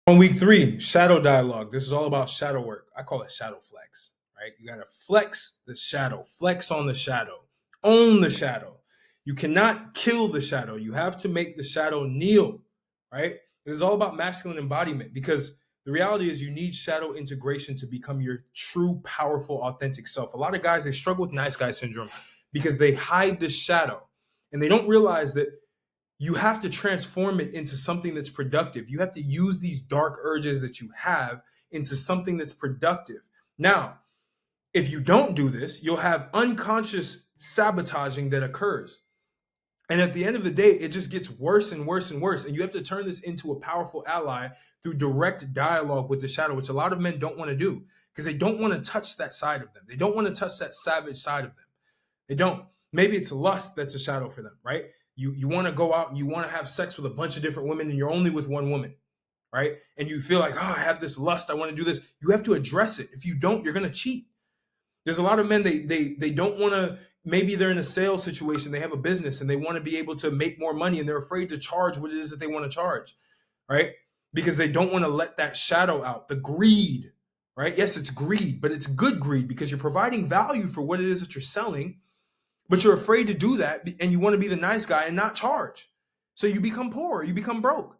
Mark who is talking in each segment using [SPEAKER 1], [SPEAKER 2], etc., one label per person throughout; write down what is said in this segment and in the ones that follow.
[SPEAKER 1] On week 3, shadow dialogue. This is all about shadow work. I call it shadow flex, right? You got to flex the shadow, flex on the shadow, own the shadow. You cannot kill the shadow. You have to make the shadow kneel, right? This is all about masculine embodiment because the reality is you need shadow integration to become your true, powerful, authentic self. A lot of guys, they struggle with nice guy syndrome because they hide the shadow and they don't realize that you have to transform it into something that's productive. You have to use these dark urges that you have into something that's productive. Now, if you don't do this, you'll have unconscious sabotaging that occurs. And at the end of the day, it just gets worse and worse and worse. And you have to turn this into a powerful ally through direct dialogue with the shadow, which a lot of men don't want to do because they don't want to touch that side of them. They don't want to touch that savage side of them. They don't. Maybe it's lust that's a shadow for them, right? You want to go out and you want to have sex with a bunch of different women and you're only with one woman, right? And you feel like, oh, I have this lust, I want to do this. You have to address it. If you don't, you're going to cheat. There's a lot of men, they don't want to, maybe they're in a sales situation, they have a business and they want to be able to make more money and they're afraid to charge what it is that they want to charge, right? Because they don't want to let that shadow out, the greed, right? Yes, it's greed, but it's good greed because you're providing value for what it is that you're selling, but you're afraid to do that and you want to be the nice guy and not charge. So you become poor, you become broke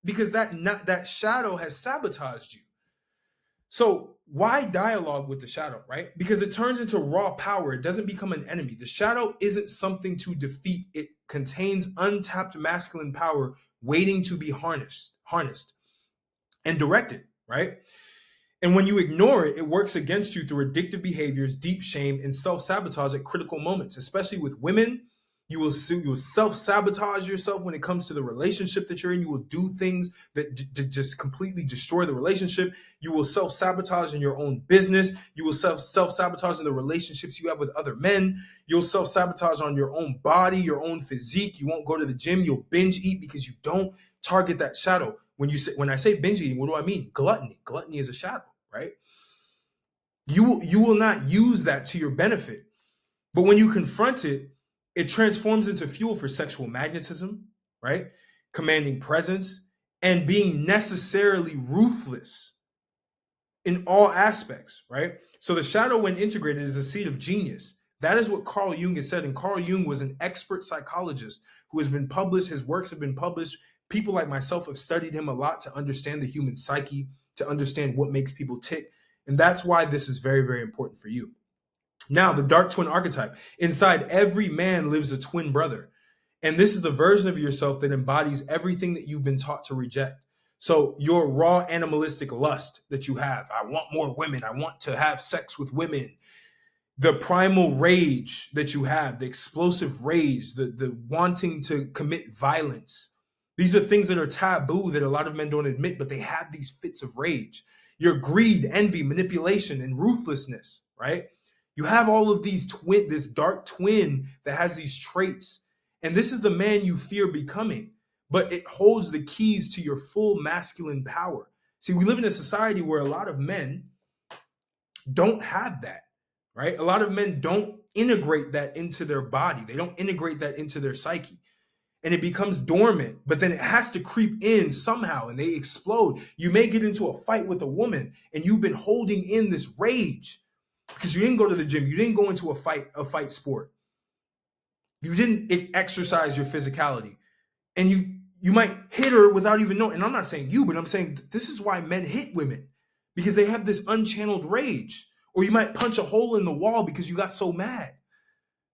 [SPEAKER 1] because that shadow has sabotaged you. So why dialogue with the shadow, right? Because it turns into raw power. It doesn't become an enemy. The shadow isn't something to defeat. It contains untapped masculine power waiting to be harnessed and directed, right? And when you ignore it, it works against you through addictive behaviors, deep shame, and self-sabotage at critical moments. Especially with women, you will self-sabotage yourself when it comes to the relationship that you're in. You will do things that just completely destroy the relationship. You will self-sabotage in your own business. You will self-sabotage in the relationships you have with other men. You'll self-sabotage on your own body, your own physique. You won't go to the gym. You'll binge eat because you don't target that shadow. When I say binge eating, what do I mean? Gluttony. Gluttony is a shadow, right? You will not use that to your benefit. But when you confront it, it transforms into fuel for sexual magnetism, right? Commanding presence and being necessarily ruthless in all aspects, right? So the shadow, when integrated, is a seed of genius. That is what Carl Jung has said. And Carl Jung was an expert psychologist who has been published. His works have been published. People like myself have studied him a lot to understand the human psyche, to understand what makes people tick. And that's why this is very, very important for you. Now, the dark twin archetype. Inside every man lives a twin brother. And this is the version of yourself that embodies everything that you've been taught to reject. So your raw animalistic lust that you have, I want more women, I want to have sex with women, the primal rage that you have, the explosive rage, the wanting to commit violence. These are things that are taboo that a lot of men don't admit, but they have these fits of rage. Your greed, envy, manipulation, and ruthlessness, right? You have all of these this dark twin that has these traits. And this is the man you fear becoming, but it holds the keys to your full masculine power. See, we live in a society where a lot of men don't have that, right? A lot of men don't integrate that into their body. They don't integrate that into their psyche. And it becomes dormant, but then it has to creep in somehow and they explode. You may get into a fight with a woman and you've been holding in this rage because you didn't go to the gym. You didn't go into a fight sport. You didn't exercise your physicality. And you might hit her without even knowing. And I'm not saying you, but I'm saying this is why men hit women, because they have this unchanneled rage. Or you might punch a hole in the wall because you got so mad,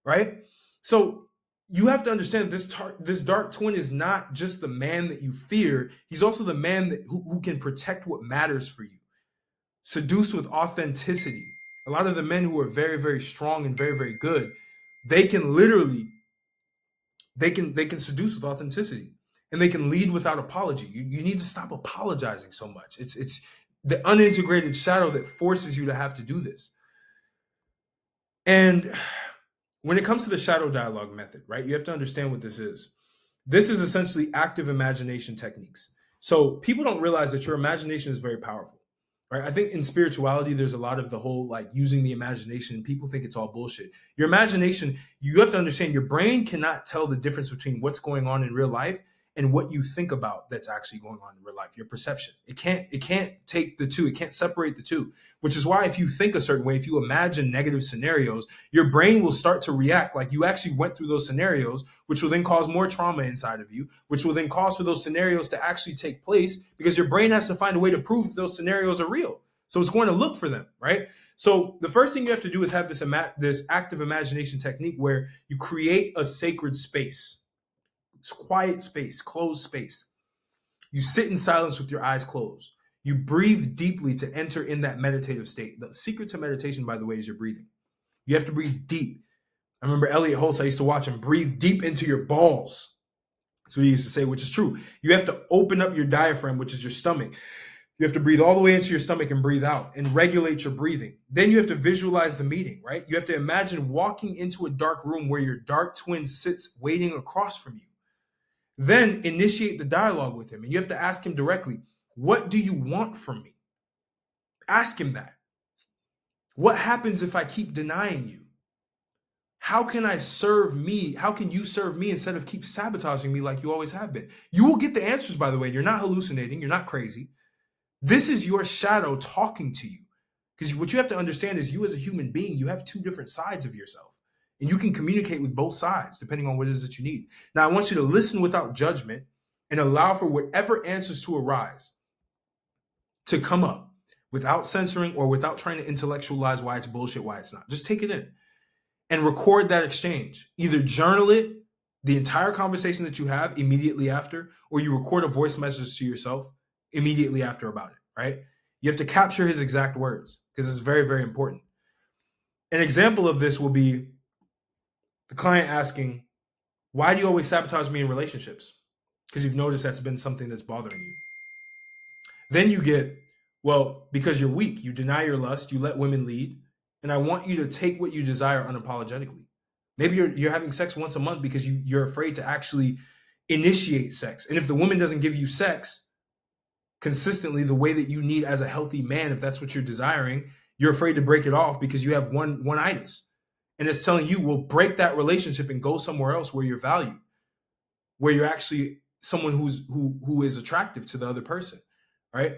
[SPEAKER 1] right? So you have to understand this dark twin is not just the man that you fear. He's also the man who can protect what matters for you. Seduce with authenticity. A lot of the men who are very, very strong and very, very good, they can literally, they can seduce with authenticity and they can lead without apology. You need to stop apologizing so much. It's the unintegrated shadow that forces you to have to do this. And when it comes to the shadow dialogue method, right, you have to understand what this is. This is essentially active imagination techniques. So people don't realize that your imagination is very powerful, right? I think in spirituality, there's a lot of the whole like using the imagination. People think it's all bullshit. Your imagination, you have to understand your brain cannot tell the difference between what's going on in real life and what you think about that's actually going on in real life, your perception. It can't take the two. It can't separate the two, which is why if you think a certain way, if you imagine negative scenarios, your brain will start to react like you actually went through those scenarios, which will then cause more trauma inside of you, which will then cause for those scenarios to actually take place because your brain has to find a way to prove that those scenarios are real. So it's going to look for them, right? So the first thing you have to do is have this active imagination technique where you create a sacred space. It's quiet space, closed space. You sit in silence with your eyes closed. You breathe deeply to enter in that meditative state. The secret to meditation, by the way, is your breathing. You have to breathe deep. I remember Elliot Holst, I used to watch him breathe deep into your balls. That's what he used to say, which is true. You have to open up your diaphragm, which is your stomach. You have to breathe all the way into your stomach and breathe out and regulate your breathing. Then you have to visualize the meeting, right? You have to imagine walking into a dark room where your dark twin sits waiting across from you. Then initiate the dialogue with him. And you have to ask him directly, what do you want from me? Ask him that. What happens if I keep denying you? How can I serve me? How can you serve me instead of keep sabotaging me like you always have been? You will get the answers, by the way. You're not hallucinating. You're not crazy. This is your shadow talking to you. Because what you have to understand is you as a human being, you have two different sides of yourself. And you can communicate with both sides depending on what it is that you need. Now, I want you to listen without judgment and allow for whatever answers to arise to come up without censoring or without trying to intellectualize why it's bullshit, why it's not. Just take it in and record that exchange. Either journal it, the entire conversation that you have immediately after, or you record a voice message to yourself immediately after about it, right? You have to capture his exact words because it's very, very important. An example of this will be the client asking, why do you always sabotage me in relationships? Because you've noticed that's been something that's bothering you. Then you get, well, because you're weak, you deny your lust, you let women lead, and I want you to take what you desire unapologetically. Maybe you're having sex once a month because you're afraid to actually initiate sex. And if the woman doesn't give you sex consistently the way that you need as a healthy man, if that's what you're desiring, you're afraid to break it off because you have one-itis. And it's telling you, well, break that relationship and go somewhere else where you're valued, where you're actually someone who is attractive to the other person, right?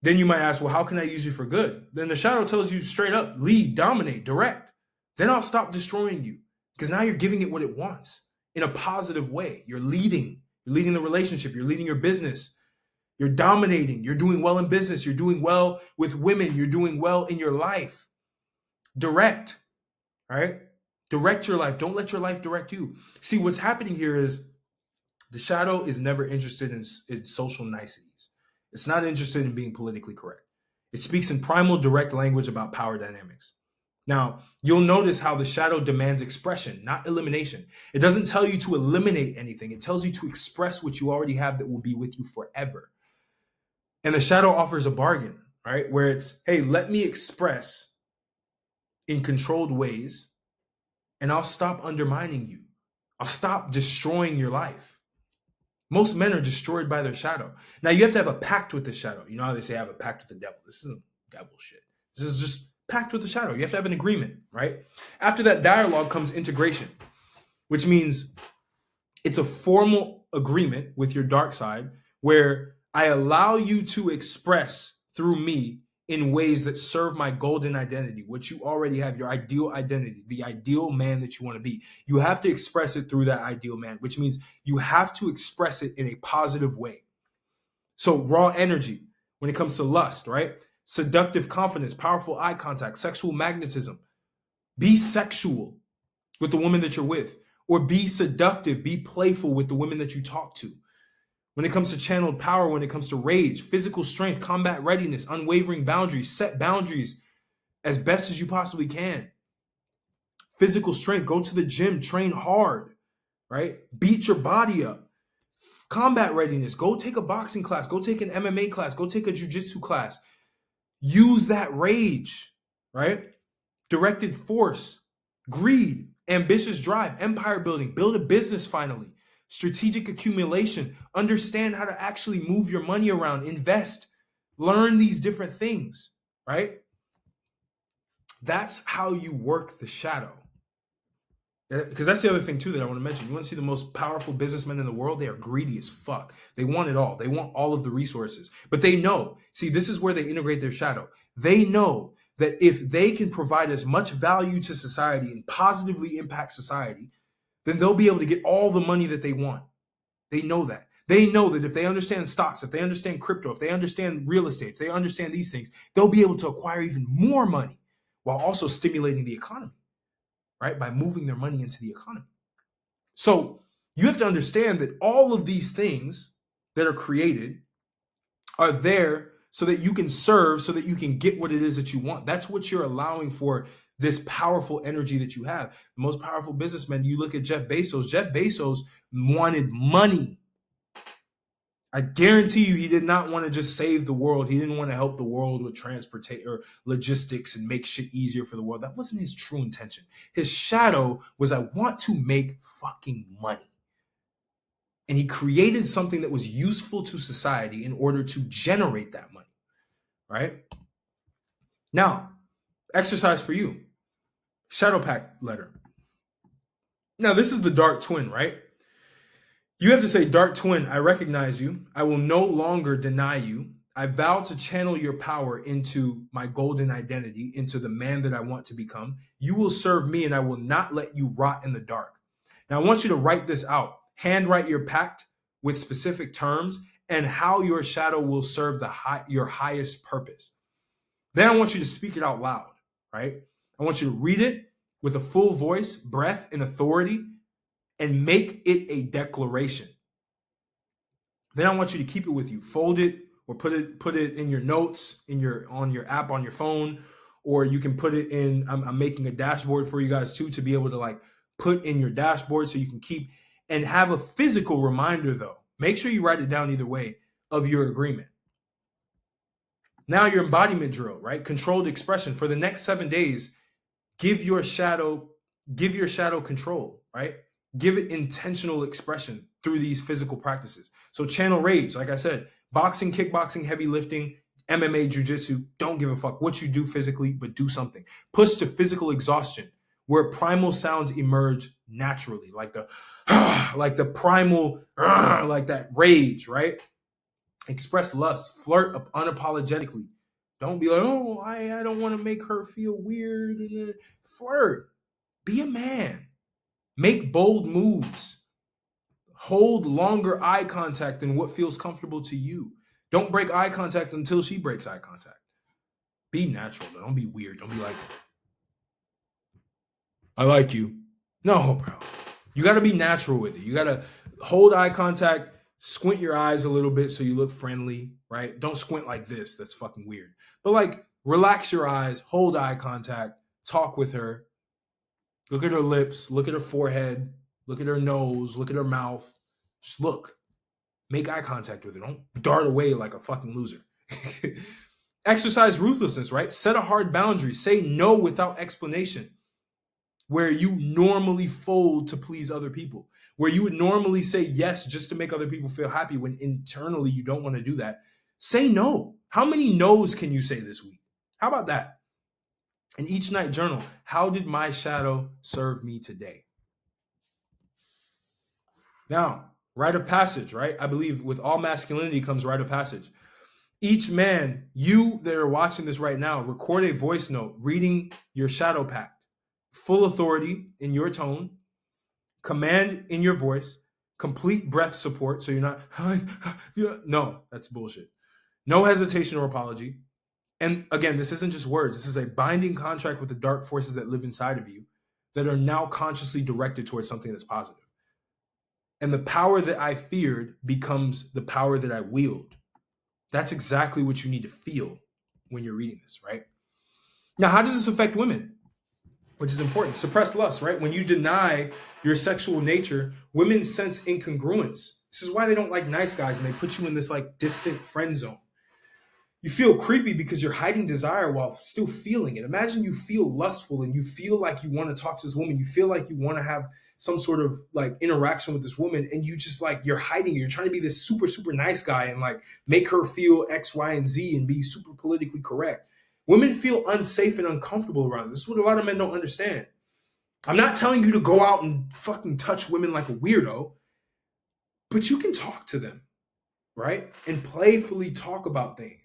[SPEAKER 1] Then you might ask, well, how can I use you for good? Then the shadow tells you straight up, lead, dominate, direct. Then I'll stop destroying you because now you're giving it what it wants in a positive way. You're leading the relationship. You're leading your business. You're dominating. You're doing well in business. You're doing well with women. You're doing well in your life. Direct, right? Direct your life. Don't let your life direct you. See, what's happening here is the shadow is never interested in social niceties. It's not interested in being politically correct. It speaks in primal, direct language about power dynamics. Now, you'll notice how the shadow demands expression, not elimination. It doesn't tell you to eliminate anything. It tells you to express what you already have that will be with you forever. And the shadow offers a bargain, right? Where it's, hey, let me express in controlled ways, and I'll stop undermining you. I'll stop destroying your life. Most men are destroyed by their shadow. Now, you have to have a pact with the shadow. You know how they say I have a pact with the devil. This isn't devil shit. This is just pact with the shadow. You have to have an agreement, right? After that dialogue comes integration, which means it's a formal agreement with your dark side where I allow you to express through me in ways that serve my golden identity, which you already have, your ideal identity, the ideal man that you want to be. You have to express it through that ideal man, which means you have to express it in a positive way. So raw energy when it comes to lust, right? Seductive confidence, powerful eye contact, sexual magnetism. Be sexual with the woman that you're with, or be seductive, be playful with the women that you talk to. When it comes to channeled power, when it comes to rage, physical strength, combat readiness, unwavering boundaries, set boundaries as best as you possibly can. Physical strength, go to the gym, train hard, right? Beat your body up. Combat readiness, go take a boxing class, go take an MMA class, go take a jiu-jitsu class. Use that rage, right? Directed force, greed, ambitious drive, empire building, build a business finally. Strategic accumulation, understand how to actually move your money around, invest, learn these different things, right? That's how you work the shadow. Because that's the other thing too that I want to mention. You want to see the most powerful businessmen in the world? They are greedy as fuck. They want it all. They want all of the resources. But they know, see, this is where they integrate their shadow. They know that if they can provide as much value to society and positively impact society, then they'll be able to get all the money that they want. They know that. They know that if they understand stocks, if they understand crypto, if they understand real estate, if they understand these things, they'll be able to acquire even more money while also stimulating the economy, right? By moving their money into the economy. So you have to understand that all of these things that are created are there so that you can serve, so that you can get what it is that you want. That's what you're allowing for this powerful energy that you have. The most powerful businessman, you look at Jeff Bezos. Jeff Bezos wanted money. I guarantee you he did not want to just save the world. He didn't want to help the world with transportation or logistics and make shit easier for the world. That wasn't his true intention. His shadow was, I want to make fucking money. And he created something that was useful to society in order to generate that money, right? Now, exercise for you. Shadow Pact letter. Now, this is the dark twin, right? You have to say, dark twin, I recognize you. I will no longer deny you. I vow to channel your power into my golden identity, into the man that I want to become. You will serve me and I will not let you rot in the dark. Now, I want you to write this out. Handwrite your pact with specific terms and how your shadow will serve your highest purpose. Then I want you to speak it out loud, right? I want you to read it with a full voice, breath, and authority, and make it a declaration. Then I want you to keep it with you. Fold it or put it in your notes, on your app on your phone, or you can put it in. I'm making a dashboard for you guys too, to be able to like put in your dashboard so you can keep and have a physical reminder though. Make sure you write it down either way of your agreement. Now your embodiment drill, right? Controlled expression. For the next 7 days, give your shadow control, right? Give it intentional expression through these physical practices. So channel rage, like I said, boxing, kickboxing, heavy lifting, MMA, jiu-jitsu, don't give a fuck what you do physically, but do something. Push to physical exhaustion, where primal sounds emerge naturally, like the like the primal, like that rage, right? Express lust, flirt unapologetically. Don't be like, oh, I don't want to make her feel weird. Flirt. Be a man. Make bold moves. Hold longer eye contact than what feels comfortable to you. Don't break eye contact until she breaks eye contact. Be natural, though. Don't be weird. Don't be like, I like you. No, bro. You got to be natural with it. You got to hold eye contact, squint your eyes a little bit so you look friendly, right? Don't squint like this. That's fucking weird. But like, relax your eyes, hold eye contact, talk with her. Look at her lips, look at her forehead, look at her nose, look at her mouth. Just look. Make eye contact with her. Don't dart away like a fucking loser. Exercise ruthlessness, right? Set a hard boundary. Say no without explanation. Where you normally fold to please other people. Where you would normally say yes just to make other people feel happy when internally you don't want to do that. Say no. How many no's can you say this week? How about that? And each night journal, how did my shadow serve me today? Now, rite of passage, right? I believe with all masculinity comes rite of passage. Each man, you that are watching this right now, record a voice note reading your shadow pact. Full authority in your tone, command in your voice, complete breath support. So you're not, no, that's bullshit. No hesitation or apology. And again, this isn't just words. This is a binding contract with the dark forces that live inside of you that are now consciously directed towards something that's positive. And the power that I feared becomes the power that I wield. That's exactly what you need to feel when you're reading this, right? Now, how does this affect women? Which is important. Suppressed lust, right? When you deny your sexual nature, women sense incongruence. This is why they don't like nice guys and they put you in this like distant friend zone. You feel creepy because you're hiding desire while still feeling it. Imagine you feel lustful and you feel like you want to talk to this woman. You feel like you want to have some sort of like interaction with this woman and you just like, you're hiding it. You're trying to be this super, super nice guy and like make her feel X, Y, and Z and be super politically correct. Women feel unsafe and uncomfortable around this. This is what a lot of men don't understand. I'm not telling you to go out and fucking touch women like a weirdo, but you can talk to them, right? And playfully talk about things.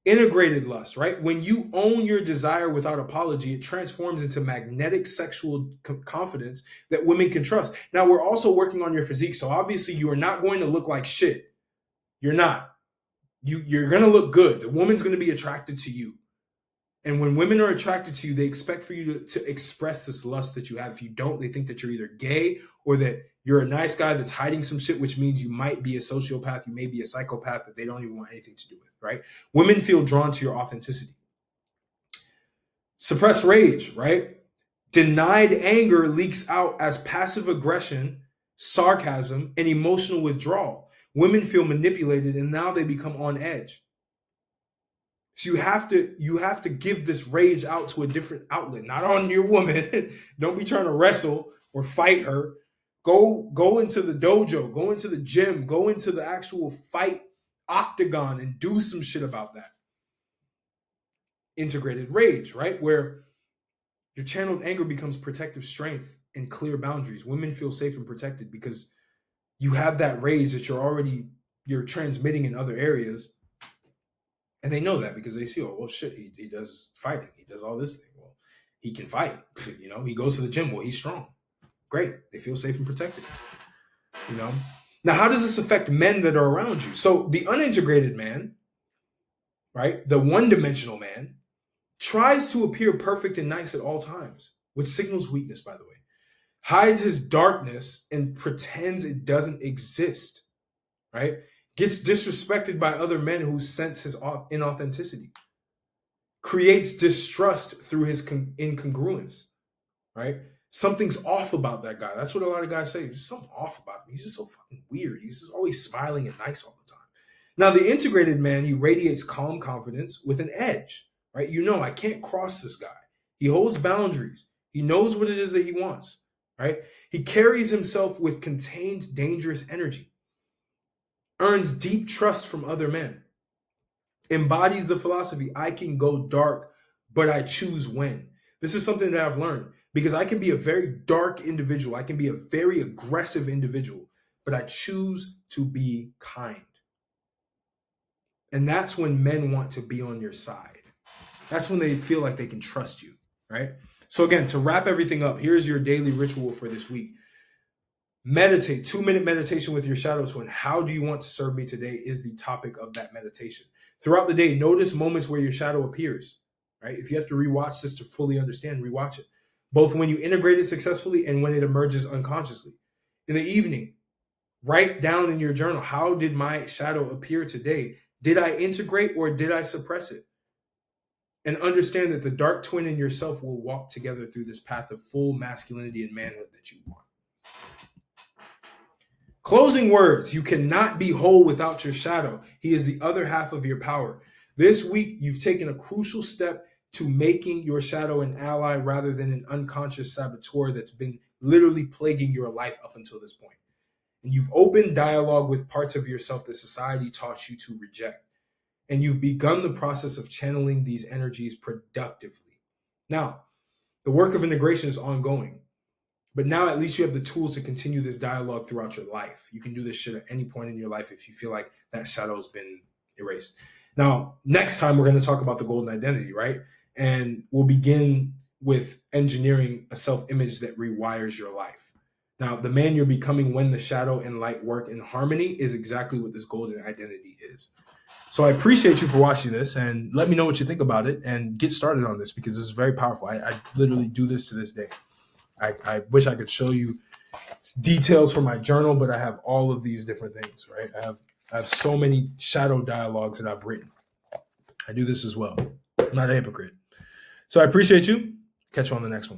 [SPEAKER 1] Integrated lust, right? When you own your desire without apology, it transforms into magnetic sexual confidence that women can trust. Now, we're also working on your physique. So obviously you are not going to look like shit. You're not. You're going to look good. The woman's going to be attracted to you. And when women are attracted to you, they expect for you to express this lust that you have. If you don't, they think that you're either gay or that you're a nice guy that's hiding some shit, which means you might be a sociopath, you may be a psychopath that they don't even want anything to do with, right? Women feel drawn to your authenticity. Suppressed rage, right? Denied anger leaks out as passive aggression, sarcasm, and emotional withdrawal. Women feel manipulated and now they become on edge. So you have to give this rage out to a different outlet, not on your woman. Don't be trying to wrestle or fight her. Go into the dojo, go into the gym, go into the actual fight octagon and do some shit about that. Integrated rage, right? Where your channeled anger becomes protective strength and clear boundaries. Women feel safe and protected because you have that rage that you're transmitting in other areas. And they know that because they see, oh, well, shit, he does fighting. He does all this thing. Well, he can fight. You know, he goes to the gym. Well, he's strong. Great. They feel safe and protected. You know? Now, how does this affect men that are around you? So the unintegrated man, right, the one-dimensional man, tries to appear perfect and nice at all times, which signals weakness, by the way, hides his darkness and pretends it doesn't exist, right? Gets disrespected by other men who sense his inauthenticity, creates distrust through his incongruence, right? Something's off about that guy. That's what a lot of guys say. There's something off about him. He's just so fucking weird. He's just always smiling and nice all the time. Now, the integrated man, he radiates calm confidence with an edge, right? You know, I can't cross this guy. He holds boundaries. He knows what it is that he wants, right? He carries himself with contained, dangerous energy, earns deep trust from other men, embodies the philosophy, I can go dark, but I choose when. This is something that I've learned because I can be a very dark individual. I can be a very aggressive individual, but I choose to be kind. And that's when men want to be on your side. That's when they feel like they can trust you, right? So again, to wrap everything up, here's your daily ritual for this week. Meditate, 2-minute meditation with your shadow twin. How do you want to serve me today is the topic of that meditation. Throughout the day, notice moments where your shadow appears, right? If you have to rewatch this to fully understand, rewatch it. Both when you integrate it successfully and when it emerges unconsciously. In the evening, write down in your journal, how did my shadow appear today? Did I integrate or did I suppress it? And understand that the dark twin in yourself will walk together through this path of full masculinity and manhood that you want. Closing words, you cannot be whole without your shadow. He is the other half of your power. This week, you've taken a crucial step to making your shadow an ally rather than an unconscious saboteur that's been literally plaguing your life up until this point. And you've opened dialogue with parts of yourself that society taught you to reject. And you've begun the process of channeling these energies productively. Now, the work of integration is ongoing. But now at least you have the tools to continue this dialogue throughout your life. You can do this shit at any point in your life if you feel like that shadow has been erased. Now, next time we're going to talk about the golden identity, right? And we'll begin with engineering a self-image that rewires your life. Now, the man you're becoming when the shadow and light work in harmony is exactly what this golden identity is. So I appreciate you for watching this and let me know what you think about it and get started on this because this is very powerful. I literally do this to this day. I wish I could show you details from my journal, but I have all of these different things, right? I have so many shadow dialogues that I've written. I do this as well. I'm not a hypocrite. So I appreciate you. Catch you on the next one.